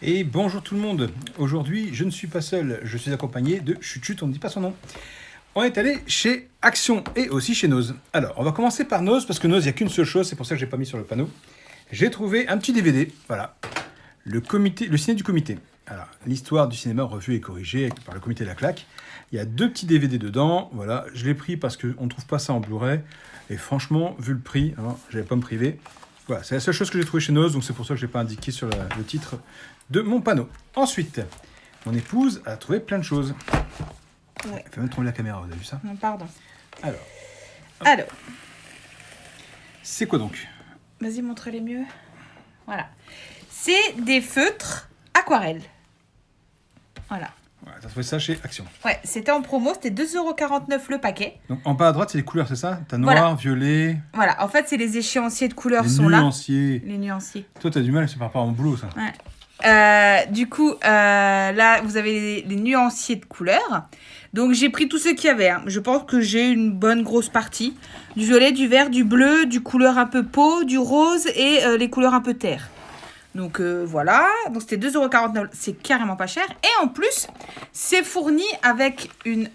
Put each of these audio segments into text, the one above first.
Et bonjour tout le monde. Aujourd'hui, je ne suis pas seul, je suis accompagné de Chut Chut, on ne dit pas son nom. On est allé chez Action et aussi chez Nose. Alors, on va commencer par Nose parce que Nose, il n'y a qu'une seule chose, c'est pour ça que je n'ai pas mis sur le panneau. J'ai trouvé un petit DVD, voilà. Le ciné du comité. Alors, l'histoire du cinéma revue et corrigée par le comité de la claque. Il y a 2 petits DVD dedans, voilà. Je l'ai pris parce qu'on ne trouve pas ça en Blu-ray. Et franchement, vu le prix, hein, je n'allais pas me priver. Voilà, c'est la seule chose que j'ai trouvée chez Nose, donc c'est pour ça que je n'ai pas indiqué sur le titre de mon panneau. Ensuite, mon épouse a trouvé plein de choses. Ouais. Elle fait même tourner la caméra, vous avez vu ça? Non, pardon. Alors, c'est quoi donc? Vas-y, montre-les mieux. Voilà. C'est des feutres aquarelles. Voilà. Voilà, t'as trouvé ça chez Action. Ouais, c'était en promo, c'était 2,49 € le paquet. Donc en bas à droite, c'est les couleurs, c'est ça? T'as noir, Voilà. violet, Voilà, en fait, c'est les échéanciers de couleurs les sont là. nuanciers. Les nuanciers. Toi, t'as du mal, c'est par rapport à mon boulot, ça. Ouais. Du coup, là, vous avez les nuanciers de couleurs. Donc, j'ai pris tout ce qu'il y avait. Hein. Je pense que j'ai une bonne grosse partie. Du violet, du vert, du bleu, du couleur un peu peau, du rose et les couleurs un peu terre. Donc, voilà. Donc, c'était 2,49 €. C'est carrément pas cher. Et en plus, c'est fourni avec une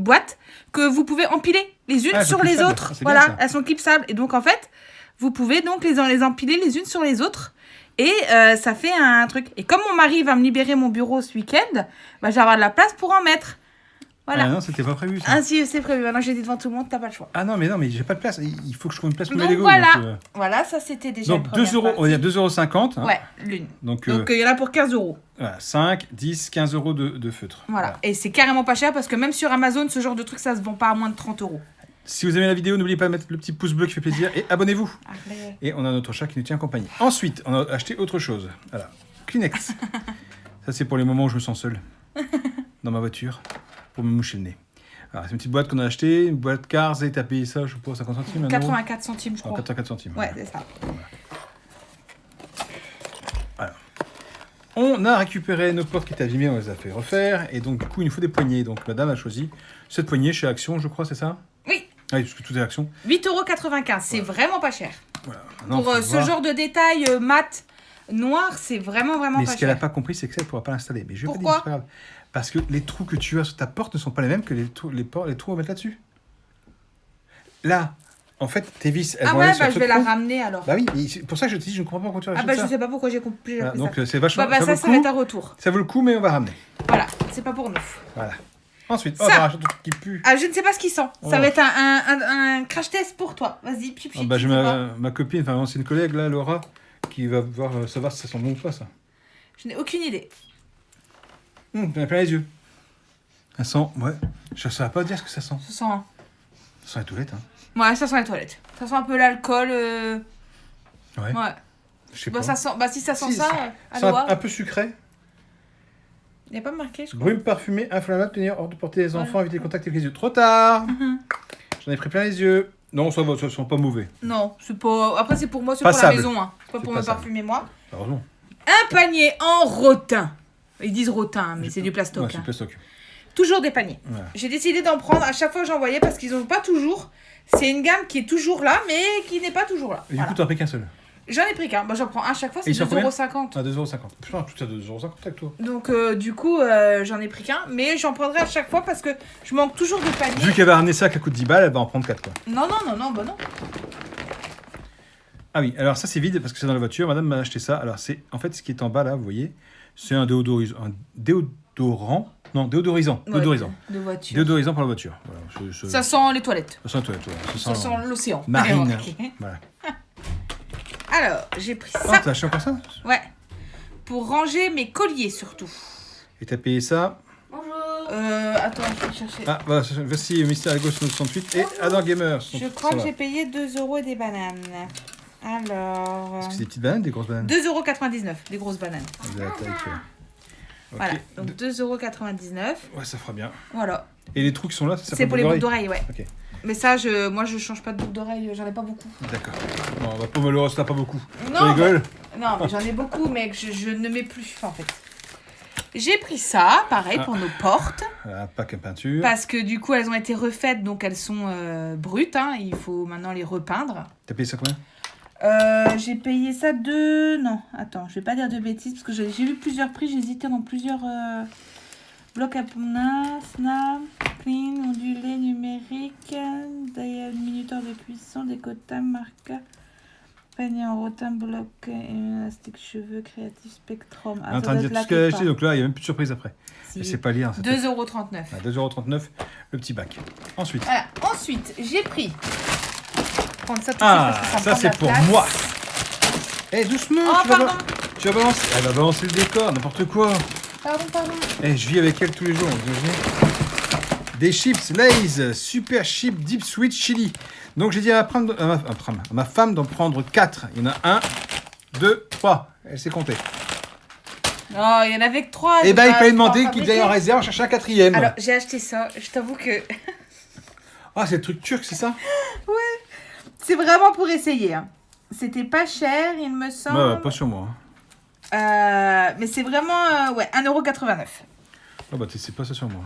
boîte que vous pouvez empiler les unes sur les autres. Ah, c'est Voilà, bien, ça. elles sont clipsables. Et donc, en fait, vous pouvez donc les empiler les unes sur les autres. Et ça fait un truc. Et comme mon mari va me libérer mon bureau ce week-end, bah, j'ai avoir de la place pour en mettre. Voilà. Ah non, c'était pas prévu, ça. Ah si, c'est prévu. Maintenant, j'ai dit devant tout le monde, t'as pas le choix. Ah non, mais j'ai pas de place. Il faut que je trouve une place pour mes Donc Lego. voilà. Donc, Voilà, ça c'était déjà donc une 2 première euros, on va dire partie. 2,50 €. Hein. Ouais, l'une. Donc, Donc il y en a pour 15 €. voilà, 5, 10, 15 € de feutre. Voilà. Et c'est carrément pas cher parce que même sur Amazon, ce genre de truc, ça se vend pas à moins de 30 €. Si vous aimez la vidéo, n'oubliez pas de mettre le petit pouce bleu qui fait plaisir et abonnez-vous. Allez. Et on a notre chat qui nous tient compagnie. Ensuite, on a acheté autre chose. Voilà, Kleenex. Ça, c'est pour les moments où je me sens seul dans ma voiture pour me moucher le nez. Alors, c'est une petite boîte qu'on a achetée, une boîte Cars, et t'as payé ça, je sais pas, 50 centimes, 84 centimes, je crois. 84 centimes. Ouais, c'est ça. On a récupéré nos portes qui étaient abîmées, on les a fait refaire, et donc du coup, il nous faut des poignées. Donc, madame a choisi cette poignée chez Action, je crois, c'est ça? Oui, Ah oui, parce que tout est Action. 8,95 €. C'est vraiment pas cher. Voilà. Maintenant, Pour faut ce voir. genre de détails mat noir, c'est vraiment Mais pas ce qu'elle n'a cher. pas compris, c'est que ça, elle ne pourra pas l'installer. Mais je vais pas dire, Pourquoi c'est pas grave. Parce que les trous que tu as sur ta porte ne sont pas les mêmes que les trous à mettre là-dessus. Là, en fait, tes vis, elles Ah vont ouais, aller sur bah ce je vais la trou. ramener alors. Bah oui, et c'est pour ça que je te dis, je ne comprends pas pourquoi tu Ah rachètes bah ça. je sais pas pourquoi j'ai compris Voilà, ça. donc c'est vachement. Bah, ça ça vaut le va coup. être à retour. Ça vaut le coup, mais on va ramener. Voilà, c'est pas pour nous. Voilà. Ensuite, Ça. on va racheter un truc qui pue. Ah, je ne sais pas ce qui sent. Ça Oh. va être un crash test pour toi. Vas-y, pip, Ah pip, bah, j'ai tu sais pas. ma copine, enfin, ancienne collègue, là, Laura, qui va voir savoir si ça sent bon ou pas, ça. Je n'ai aucune idée. J'en ai plein les yeux. Ça sent, ouais. Je ne saurais pas dire ce que ça sent. Ça sent. Ça sent les toilettes, hein. Ouais, ça sent les toilettes. Ça sent un peu l'alcool. Ouais. Ouais. Je sais Bah, pas. ça sent... bah si ça sent Si, ça, C'est allez voir. un peu sucré. Il n'y a pas marqué, je crois. Brume parfumée, inflammable, tenir hors de portée des enfants, éviter le contact avec les yeux. Trop tard. J'en ai pris plein les yeux. Non, ça va, ça sent pas mauvais. Non, c'est pas. Après, c'est pour moi, c'est pour la Passable. maison. Hein. C'est pas C'est pour me passable. parfumer moi. Heureusement. Un panier en rotin. Ils disent rotin, mais c'est du Ouais, plastoc. c'est hein. plastoc. Toujours des paniers. Voilà. J'ai décidé d'en prendre à chaque fois que j'envoyais parce qu'ils n'ont pas toujours. C'est une gamme qui est toujours là, mais qui n'est pas toujours là. Et du Voilà. coup, t'en as pris qu'un seul. J'en ai pris qu'un. Bah, j'en prends un à chaque fois, Et c'est ils sont combien 2,50 €. Ah, 2,50 €. Putain, tout ça 2,50 € avec toi. Donc, du coup, j'en ai pris qu'un. Mais j'en prendrai à chaque fois parce que je manque toujours de paniers. Vu qu'elle va ramener ça qui coûte 10 balles, elle va en prendre 4 quoi. Non, bah non. Ah oui, alors ça c'est vide parce que c'est dans la voiture. Madame m'a acheté ça. Alors c'est en fait ce qui est en bas là, vous voyez, c'est un déodorant. Non, déodorisant. Ouais, Déodorisant. de voiture. Déodorisant pour la voiture. Voilà, Ça sent les toilettes. ça sent la toilette, ouais. Ça sent l'océan. marine. Ok. Voilà. Alors, j'ai pris Oh, ça. t'as acheté encore ça? Ouais. Pour ranger mes colliers surtout. Et t'as payé ça? Attends, je vais chercher. Ah, voilà, voici Mister Lego 68 et Adam Gamer. Je crois que j'ai payé 2 € et des bananes. Alors. Est-ce que c'est des petites bananes, des grosses bananes? 2,99 €, des grosses bananes. De la taille que- Ok. Voilà, donc 2,99 €. Ouais, ça fera bien. Voilà. Et les trous qui sont là, ça C'est pour les boucles d'oreilles, ouais. Ok, Mais ça, moi, je change pas de boucles d'oreilles, j'en ai pas beaucoup. d'accord. Bon, on va pas malheureusement, t'as pas beaucoup. Tu Non, rigoles? Non, mais j'en ai beaucoup, mais que je ne mets plus, en fait. J'ai pris ça, pareil, pour nos portes. Un pack à peinture. Parce que du coup, elles ont été refaites, donc elles sont brutes. Hein, il faut maintenant les repeindre. T'as payé ça combien? J'ai payé ça Non, attends, je vais pas dire de bêtises parce que j'ai vu plusieurs prix. J'ai hésité dans plusieurs blocs à snap, clean, ondulé, numérique, minuteur de cuisson, décotable, marqueur, panier en rotin, bloc, élastique cheveux, créatif, spectrum. On est en train de dire tout ce qu'elle a acheté, donc là, il n'y a même plus de surprise après. Si. Je sais pas lire. 2,39 €. 2,39 €, le petit bac. Ensuite. Voilà. Ensuite, j'ai pris. Prendre ça tout Ah, de suite ça c'est pour moi. Eh, doucement, Oh, pardon. tu vas balancer. Elle va balancer le décor, n'importe quoi. Pardon. Eh, je vis avec elle tous les jours, vous imaginez. Des chips Lay's, super chip deep sweet chili. Donc j'ai dit à ma femme d'en prendre 4. Il y en a 1, 2, 3. Elle s'est comptée. Oh, il y en avait que 3. Eh ben, il fallait demander qu'il aille en réserve chercher un 4e. Alors, j'ai acheté ça. Je t'avoue que Ah, c'est le truc turc, c'est ça? c'est vraiment pour essayer. Hein. C'était pas cher, il me semble. Ouais, pas sur moi. Mais c'est vraiment, 1,89 €. Ah bah, c'est pas ça sur moi.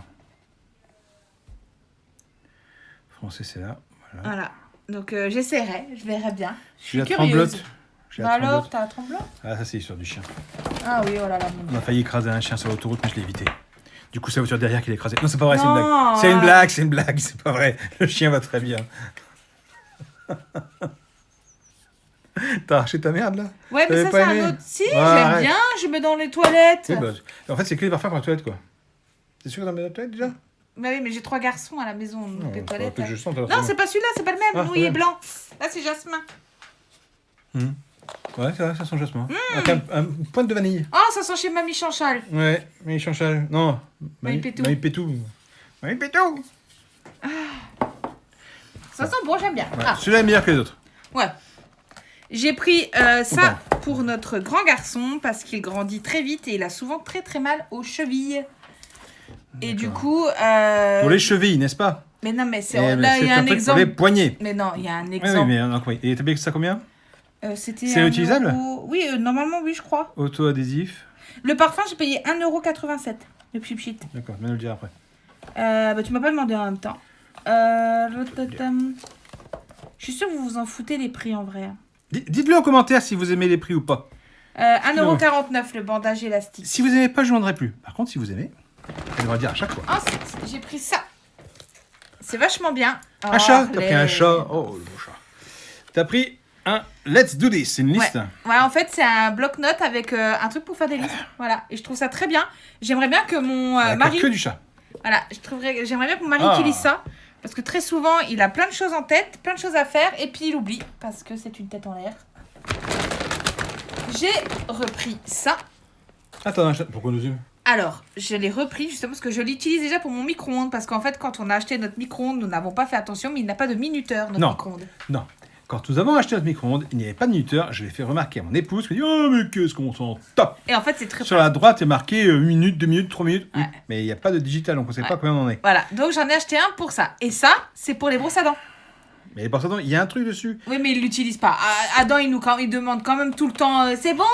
Français, c'est là. Voilà. Donc, j'essaierai, je verrai bien. Je J'ai suis la curieuse. tremblote. Bah alors, t'as la tremblote? Ah, ça, c'est l'histoire du chien. Ah oui, oh là là, mon On Dieu. a failli écraser un chien sur l'autoroute, mais je l'ai évité. Du coup, c'est la voiture derrière qui l'a écrasé. Non, c'est pas vrai, Non, c'est une blague. C'est une blague, c'est pas vrai. Le chien va très bien. T'as arraché ta merde, là? Ouais, mais T'avais ça, pas c'est aimé? un autre. Si, Ouais, j'aime arrête. bien, je mets dans les toilettes. Oui, bah, en fait, c'est que les parfums pour la toilette, quoi. T'es sûr que t'en mets dans la toilette, déjà? Bah oui, mais j'ai 3 garçons à la maison, donc Non, les faut toilettes. que je sente, alors, Non, c'est pas celui-là, c'est pas le même. Ah, Nous, c'est il est le même. blanc. Là, c'est jasmin. Ouais, c'est vrai, ça sent jasmin. Avec un pointe de vanille. Oh, ça sent chez Mamie Chanchal. Ouais, mais il change. Non, Mamie Pétou. Mamie Pétou. Mamie Pétou. Ça sent bon, j'aime bien. Ouais, Ah, celui-là est meilleur que les autres. ouais. J'ai pris ça pour notre grand garçon parce qu'il grandit très vite et il a souvent très très mal aux chevilles. Et du coup. Pour les chevilles, n'est-ce pas? Mais non, mais c'est Eh, mais là, il y a un truc exemple. Pour les poignets. Mais non, il y a un Oui, exemple. mais donc, oui. Et t'as payé ça combien? C'était C'est utilisable? Oui, normalement, oui, je crois. Auto-adhésif. Le parfum, j'ai payé 1,87 €. Le Pchit Pchit. D'accord, je vais le dire après. Bah, tu m'as pas demandé en même temps. Je suis sûre que vous vous en foutez les prix en vrai. Dites-le en commentaire si vous aimez les prix ou pas. 1,49 € le bandage élastique. Si vous aimez pas, je ne vendrai plus. Par contre, si vous aimez, on devra dire à chaque fois. Ensuite, j'ai pris ça. C'est vachement bien. Un chat? T'as pris un chat? Oh, le beau chat. T'as pris un Let's Do This, c'est une liste. Ouais, en fait, c'est un bloc-notes avec un truc pour faire des listes. Voilà, et je trouve ça très bien. J'aimerais bien que mon mari... que du chat. Voilà, j'aimerais bien que mon mari utilise ça. Parce que très souvent, il a plein de choses en tête, plein de choses à faire, et puis il oublie. Parce que c'est une tête en l'air. J'ai repris ça. Attends, pourquoi nous zoom? Alors, je l'ai repris justement parce que je l'utilise déjà pour mon micro-ondes. Parce qu'en fait, quand on a acheté notre micro-ondes, nous n'avons pas fait attention, mais il n'a pas de minuteur, notre micro-ondes. Non. Quand nous avons acheté notre micro-ondes, il n'y avait pas de minuteur. Je l'ai fait remarquer à mon épouse qui me dit: oh, mais qu'est-ce qu'on s'en tape! Et en fait, c'est très Sur la droite, il est marqué 1 minute, 2 minutes, 3 minutes. Ouais. Mais il n'y a pas de digital, donc on ne sait pas combien on en est. Voilà, donc j'en ai acheté un pour ça. Et ça, c'est pour les brosses à dents. Mais pour ça, il y a un truc dessus. Oui, mais il l'utilise pas. Adam, il demande quand même tout le temps c'est bon.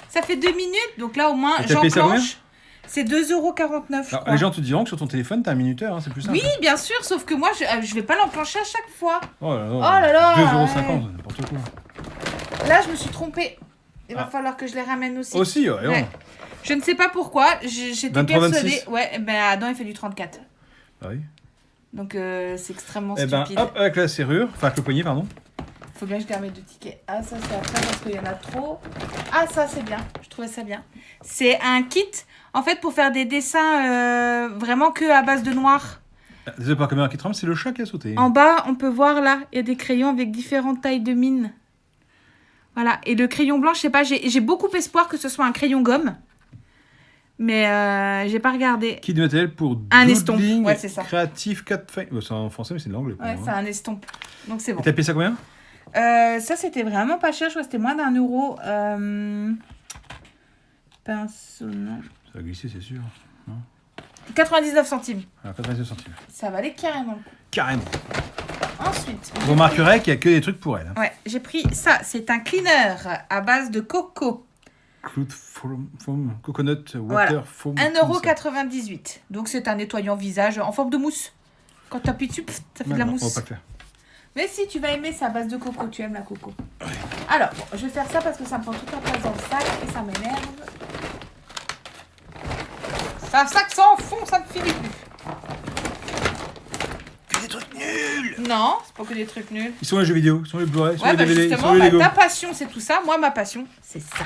Ça fait 2 minutes. Donc là, au moins, Et t'as payé ça combien? j'enclenche. C'est 2,49 €, je crois. Les gens te diront que sur ton téléphone, t'as un minuteur, hein, c'est plus simple. Oui, bien sûr, sauf que moi, je vais pas l'enclencher à chaque fois. Oh là là. Oh là là, 2,50 €, n'importe quoi. Là, je me suis trompée. Il va falloir que je les ramène aussi. Aussi, ouais. Ouais. Je ne sais pas pourquoi. J'étais 23, persuadée. 26. Ouais, ben Adam, il fait du 34. Ah oui. Donc, c'est extrêmement Eh ben, stupide. hop, avec la serrure, enfin avec le poignet, pardon. Faut bien que je garde mes 2 tickets. Ah, ça, c'est après parce qu'il y en a trop. Ah, ça, c'est bien. Je trouvais ça bien. C'est un kit, en fait, pour faire des dessins vraiment que à base de noir. Désolé par la caméra qui tremble, c'est le chat qui a sauté. En bas, on peut voir là, il y a des crayons avec différentes tailles de mine. Voilà. Et le crayon blanc, je sais pas, j'ai beaucoup espoir que ce soit un crayon gomme. Mais j'ai pas regardé. Kit de matériel pour Un estompe. doodling Ouais, c'est ça. créatif 4 feuilles. C'est en français, mais c'est de l'anglais. Ouais, c'est un estompe. Donc c'est bon. Et t'as payé ça combien? Ça, c'était vraiment pas cher. Je crois que c'était moins d'1 €. Pinceau, non. Ça va glisser, c'est sûr. 99 centimes. Alors, 99 centimes. Ça valait carrément. Carrément. Ensuite, Vous remarquerez qu'il n'y a que des trucs pour elle. Hein. ouais, j'ai pris ça. C'est un cleaner à base de coco. Cloud foam, coconut, water, Voilà. foam. 1,98 €. Donc c'est un nettoyant visage en forme de mousse. Quand tu appuies dessus, ça fait de la On va mousse. pas le faire. Mais si, tu vas aimer, c'est à base de coco. Tu aimes la coco. Alors, bon, je vais faire ça parce que ça me prend toute la place dans le sac et ça m'énerve. C'est un sac sans fond, ça ne finit plus. Que des trucs nuls. Non, c'est pas que des trucs nuls. Ils sont les jeux vidéo, ils sont les Blu-ray, ils sont Ouais, les bah DVD, ils justement, sont les Lego. ta passion, c'est tout ça. Moi, ma passion, c'est ça.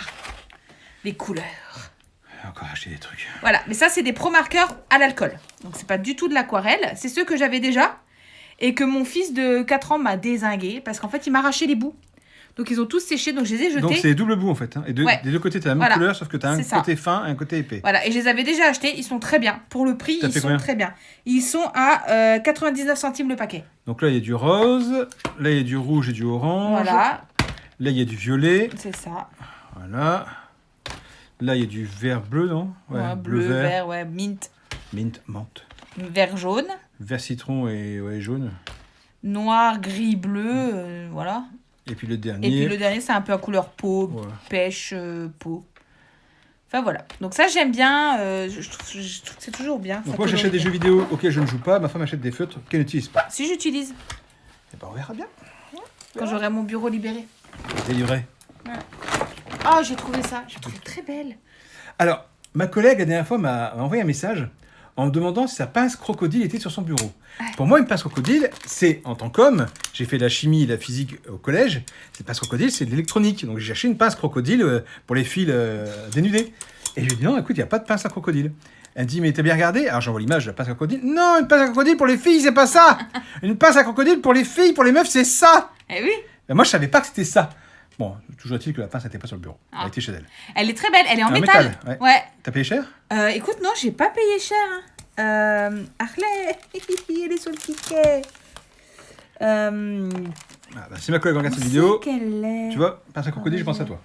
Les couleurs. Encore acheter des trucs. Voilà, mais ça, c'est des pro-marqueurs à l'alcool. Donc, c'est pas du tout de l'aquarelle. C'est ceux que j'avais déjà et que mon fils de 4 ans m'a dézingué parce qu'en fait, il m'a arraché les bouts. Donc, ils ont tous séché, donc je les ai jetés. Donc c'est double bout en fait. Hein. Et Ouais. des deux côtés, tu as la même Voilà. couleur, sauf que tu as un C'est ça. côté fin et un côté épais. Voilà, et je les avais déjà achetés. Ils sont très bien. Pour le prix, T'as ils fait sont combien très bien. Ils sont à 99 centimes le paquet. Donc là, il y a du rose, là, il y a du rouge et du orange. Voilà, Là, il y a du violet. c'est ça. Voilà. Là, il y a du vert bleu, non? Ouais, bleu, vert, ouais, mint, Mint, menthe. vert jaune, Vert citron et ouais, jaune. noir, gris, bleu, voilà. Et puis le Et dernier. puis le dernier, c'est un peu à couleur peau, Ouais. pêche, peau. Enfin voilà. Donc ça, j'aime bien. Je trouve que c'est toujours bien. Donc ça moi, j'achète colorie des jeux bien. vidéo auxquels je ne joue pas. Ma femme achète des feutres qu'elle n'utilise pas. Si j'utilise, Et ben, on verra bien. quand j'aurai mon bureau libéré. Délivré. Oh, j'ai trouvé ça. J'ai trouvé très belle. Alors, ma collègue, la dernière fois, m'a envoyé un message en me demandant si sa pince crocodile était sur son bureau. Pour moi, une pince crocodile, c'est, en tant qu'homme, j'ai fait de la chimie et de la physique au collège, cette pince crocodile, c'est de l'électronique. Donc, j'ai cherché une pince crocodile pour les fils dénudés. Et je lui ai dit, non, écoute, il n'y a pas de pince à crocodile. Elle me dit, mais t'as bien regardé? Alors, j'envoie l'image de la pince à crocodile. Non, une pince à crocodile pour les filles, c'est pas ça! Une pince à crocodile pour les filles, pour les meufs, c'est ça! Eh oui. Ben, moi, je savais pas que c'était ça. Bon, toujours est-il que la pince n'était pas sur le bureau. Elle Ah. était chez elle. Elle est très belle. Elle est en En métal. métal, Ouais. T'as payé cher? Écoute, non, j'ai pas payé cher. Hein. Harley, elle est sur le ticket. Ah, bah, si ma collègue regarde cette vidéo, Quelle est. tu vois, pince à crocodile, je pense à toi.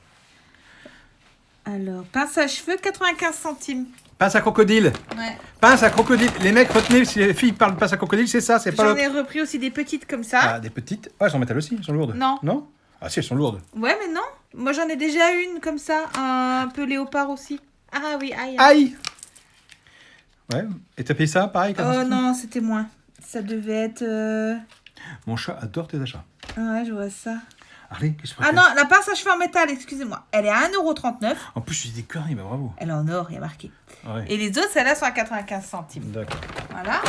Alors, pince à cheveux, 95 centimes. Pince à crocodile. Ouais. Pince à crocodile. Les mecs, retenez, si les filles parlent de pince à crocodile, c'est ça, c'est pas J'en le... ai repris aussi des petites comme ça. Ah, des petites. Ah, elles sont en métal aussi, elles sont lourdes. Non. Non? Ah si, elles sont lourdes. Ouais, mais non. Moi, j'en ai déjà une comme ça, un peu léopard aussi. Ah oui, aïe. Aïe! Ouais, et t'as payé ça, pareil? comme Oh ça non, c'était moins. Ça devait être... Mon chat adore tes achats. Ouais, je vois ça. Harley, qu'est-ce que tu Ah préfères? non, la pince à cheveux en métal, excusez-moi. Elle est à 1,39 €. En plus, je dis des conneries, bah bravo. Elle est en or, il y a marqué. Ouais. Et les autres, celles-là, sont à 95 centimes. D'accord. Voilà.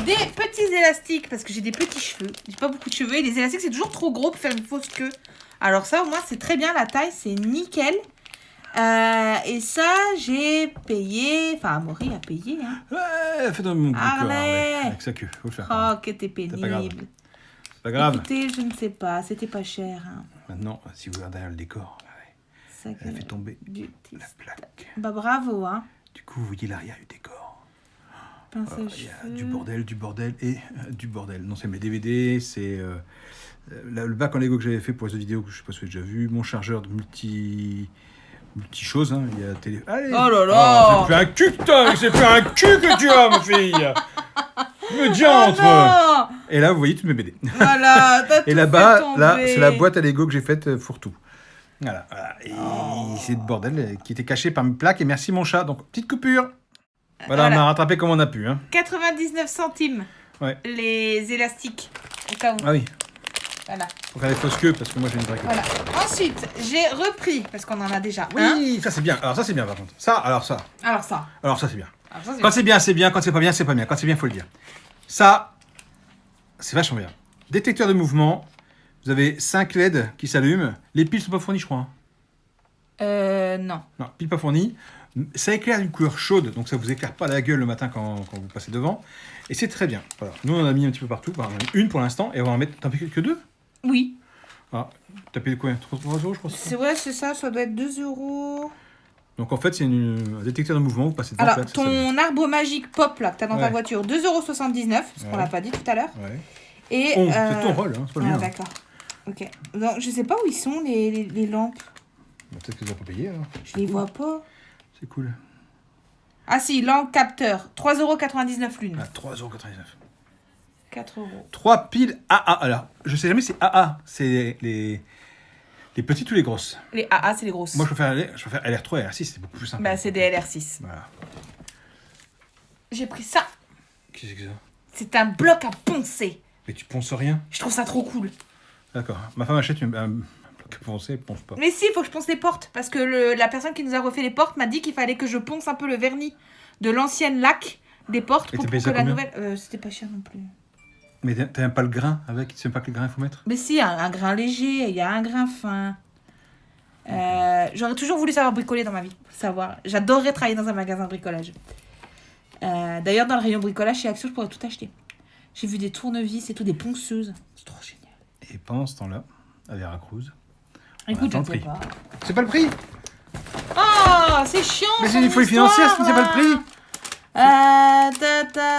Des petits élastiques, parce que j'ai des petits cheveux. J'ai pas beaucoup de cheveux. Et les élastiques, c'est toujours trop gros pour faire une fausse queue. Alors ça, au moins, c'est très bien. La taille, c'est nickel. Et ça, j'ai payé... Enfin, Amaury a payé. Hein. Ouais, fais dans mon corps, Harley. avec sa queue, faut le faire. Oh, que t'es pas grave. pénible. C'est pas grave. Écoutez, je ne sais pas. C'était pas cher. Hein. Maintenant, si vous regardez derrière le décor, Ça, elle a fait tomber du... la plaque. Bah bravo, hein. Du coup, vous voyez l'arrière du décor. Pince à Il y a cheveux. du bordel et du bordel. Non, c'est mes DVD, c'est le bac en Lego que j'avais fait pour les autres vidéos que je sais pas si vous avez déjà vu, mon chargeur de multi-choses. Hein. Il y a télé. Allez. Oh là là. C'est plus un cul que t'as, c'est plus un cul que tu as, ma fille. Me diantre. Oh non. Et là, vous voyez toutes mes BD. Voilà, t'as tout Et là-bas, fait là, tomber. c'est la boîte à Lego que j'ai faite fourre-tout. Voilà. Et c'est le bordel qui était caché par mes plaques. Et merci mon chat. Donc, petite coupure. Voilà, on a rattrapé comme on a pu. Hein. 99 centimes. Ouais. Les élastiques. Au cas où. Ah oui, Voilà. faut faire des fausses queues parce que moi j'ai une vraie queue. Voilà. Ensuite, j'ai repris, parce qu'on en a déjà un. Oui, ça c'est bien. Alors ça c'est bien par contre. Ça, Alors ça. alors ça c'est bien. Alors ça, c'est Quand c'est bien, c'est bien. Quand c'est pas bien, c'est pas bien. Quand c'est bien, faut le dire. Ça, c'est vachement bien. Détecteur de mouvement. Vous avez 5 LED qui s'allument. Les piles sont pas fournies, je crois. Hein. Non. Non, piles pas fournies. Ça éclaire d'une couleur chaude, donc ça vous éclaire pas la gueule le matin quand vous passez devant. Et c'est très bien. Voilà. Nous, on en a mis un petit peu partout. Enfin, on en a mis une pour l'instant et on va en mettre. T'en payes que 2? Oui. Ah, t'as payé combien? 3 euros, je crois. Ouais, c'est ça. Ça doit être 2 €. Donc en fait, c'est un détecteur de mouvement. Vous passez devant. Alors, là, ça s'allume. ton arbre magique pop, là, que t'as dans ta Ouais. voiture, 2,79 €, ce qu'on Ouais. l'a pas dit tout à l'heure. Ouais. Et, C'est ton rôle, hein, c'est pas le Ah, mien. d'accord. Ok. Donc, je sais pas où ils sont, les lampes. Bah, peut-être que tu n'as pas payé alors. Je les vois pas. C'est cool. Ah si, lampe capteur. 3,99 € l'une. Ah, 3,99 €. 4 €. 3 piles AA. Alors, je sais jamais si c'est AA. C'est les petites ou les grosses. Les AA, c'est les grosses. Moi, je préfère LR3 et LR6, c'est beaucoup plus simple. Bah, c'est des LR6. Voilà. J'ai pris ça. Qu'est-ce que c'est que ça? C'est un bloc à poncer. Mais tu ponces rien. Je trouve ça trop cool. D'accord. Ma femme achète un bloc à poncer, elle ponce pas. Mais si, il faut que je ponce les portes. Parce que la personne qui nous a refait les portes m'a dit qu'il fallait que je ponce un peu le vernis de l'ancienne laque des portes Et pour t'as payé que ça la combien nouvelle. C'était pas cher non plus. Mais t'as pas le grain avec? Tu sais pas quel grain il faut mettre? Mais si, un grain léger, il y a un grain fin. J'aurais toujours voulu savoir bricoler dans ma vie. Savoir. J'adorerais travailler dans un magasin de bricolage. D'ailleurs, dans le rayon bricolage chez Action, je pourrais tout acheter. J'ai vu des tournevis et tout, des ponceuses. C'est trop génial. Et pendant ce temps-là, à Veracruz, Écoute, je attend ne le sais prix. pas. C'est pas le prix. Oh, c'est chiant. Mais son c'est une folie histoire, financière, c'est pas le prix.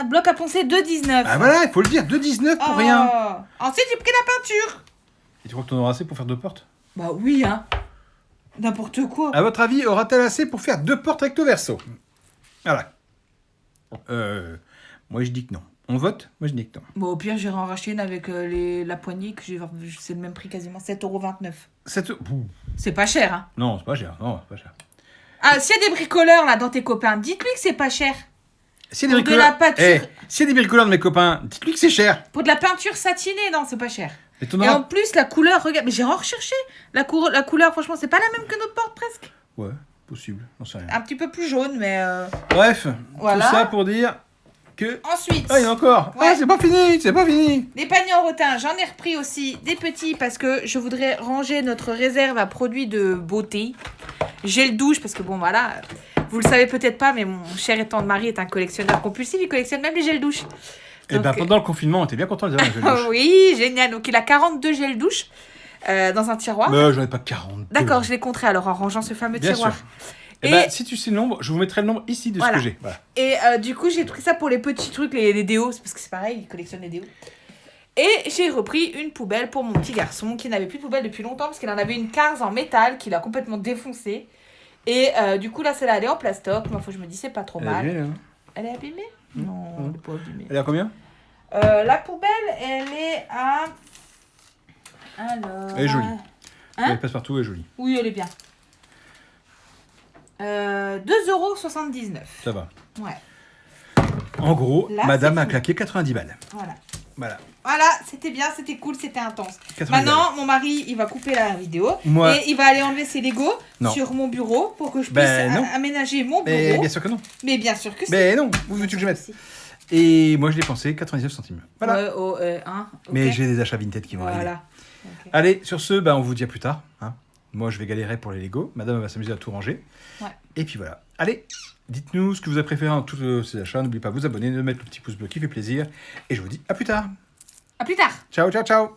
Bloc à poncer 2,19. Ah voilà, il faut le dire, 2,19 pour rien. Ensuite, j'ai pris la peinture. Et tu crois que t'en auras assez pour faire 2 portes? Bah oui, hein. N'importe quoi. À votre avis, aura-t-elle assez pour faire 2 portes recto verso? Voilà. Moi je dis que non. On vote? Moi je dis que non. Bon, au pire, j'irai en racheter une avec la poignée, que c'est le même prix quasiment, 7,29 €. C'est pas cher, hein. Non, c'est pas cher. Non, c'est pas cher. Ah, s'il y a des bricoleurs là dans tes copains, dites-lui que c'est pas cher. S'il y a des Pour de la bricoleurs... peinture. s'il y a des bricoleurs de mes copains, dites-lui que c'est cher. Pour de la peinture satinée, non, c'est pas cher. Mais t'en Et auras... en plus, la couleur, regarde, mais j'ai recherché. La couleur, franchement, c'est pas la même que notre porte presque. Ouais, possible, j'en sais rien. Un petit peu plus jaune, mais. Bref, Voilà. tout ça pour dire que... Ensuite. Ah, il y en a encore. Ouais. Ah, c'est pas fini, c'est pas fini. Les paniers en rotin, j'en ai repris aussi des petits parce que je voudrais ranger notre réserve à produits de beauté. Gel douche, parce que bon, voilà, vous le savez peut-être pas, mais mon cher et tendre mari est un collectionneur compulsif, il collectionne même les gels douche. Et ben pendant le confinement, on était bien content de les avoir, les gels douche. Oui, génial. Donc il a 42 gels douche dans un tiroir. Mais j'en ai pas 42. D'accord, je les compterai alors en rangeant ce fameux Bien tiroir. sûr. Et ben, si tu sais le nombre, je vous mettrai le nombre ici de Voilà. ce que j'ai. Voilà. Et du coup, j'ai pris ça pour les petits trucs, les déos, parce que c'est pareil, il collectionne les déos. Et j'ai repris une poubelle pour mon petit garçon qui n'avait plus de poubelle depuis longtemps parce qu'il en avait une Cars en métal qu'il a complètement défoncée. Et du coup, là, celle-là, elle est en plastoc. Mais enfin, je me dis, c'est pas trop mal. Bien, hein. Elle est abîmée? Non, elle est pas abîmée. Elle est à combien? La poubelle, elle est à... Alors... Elle est jolie. Hein? Elle passe partout, elle est jolie. Oui, elle est bien. 2,79 €. Ça va. Ouais, En gros, Là, madame c'est a fini. claqué 90 balles. voilà. Voilà. Voilà, c'était bien, c'était cool, c'était intense. 90 Maintenant, mon mari, il va couper la vidéo. Moi- Et il va aller enlever ses Legos Non. sur mon bureau pour que je puisse Ben, non. aménager mon bureau. Mais bien sûr que non. Mais bien sûr que si. Mais non, où veux-tu que je mette? Si. Et moi, je l'ai pensé 99 centimes. Voilà. Ok. Mais j'ai des achats Vinted qui vont arriver. Voilà. Ok. Allez, sur ce, bah, on vous dit à plus tard. Hein. Moi, je vais galérer pour les Lego. Madame elle va s'amuser à tout ranger. Ouais. Et puis voilà. Allez, dites-nous ce que vous avez préféré dans tous ces achats. N'oubliez pas de vous abonner, de mettre le petit pouce bleu qui fait plaisir. Et je vous dis à plus tard. À plus tard. Ciao, ciao, ciao.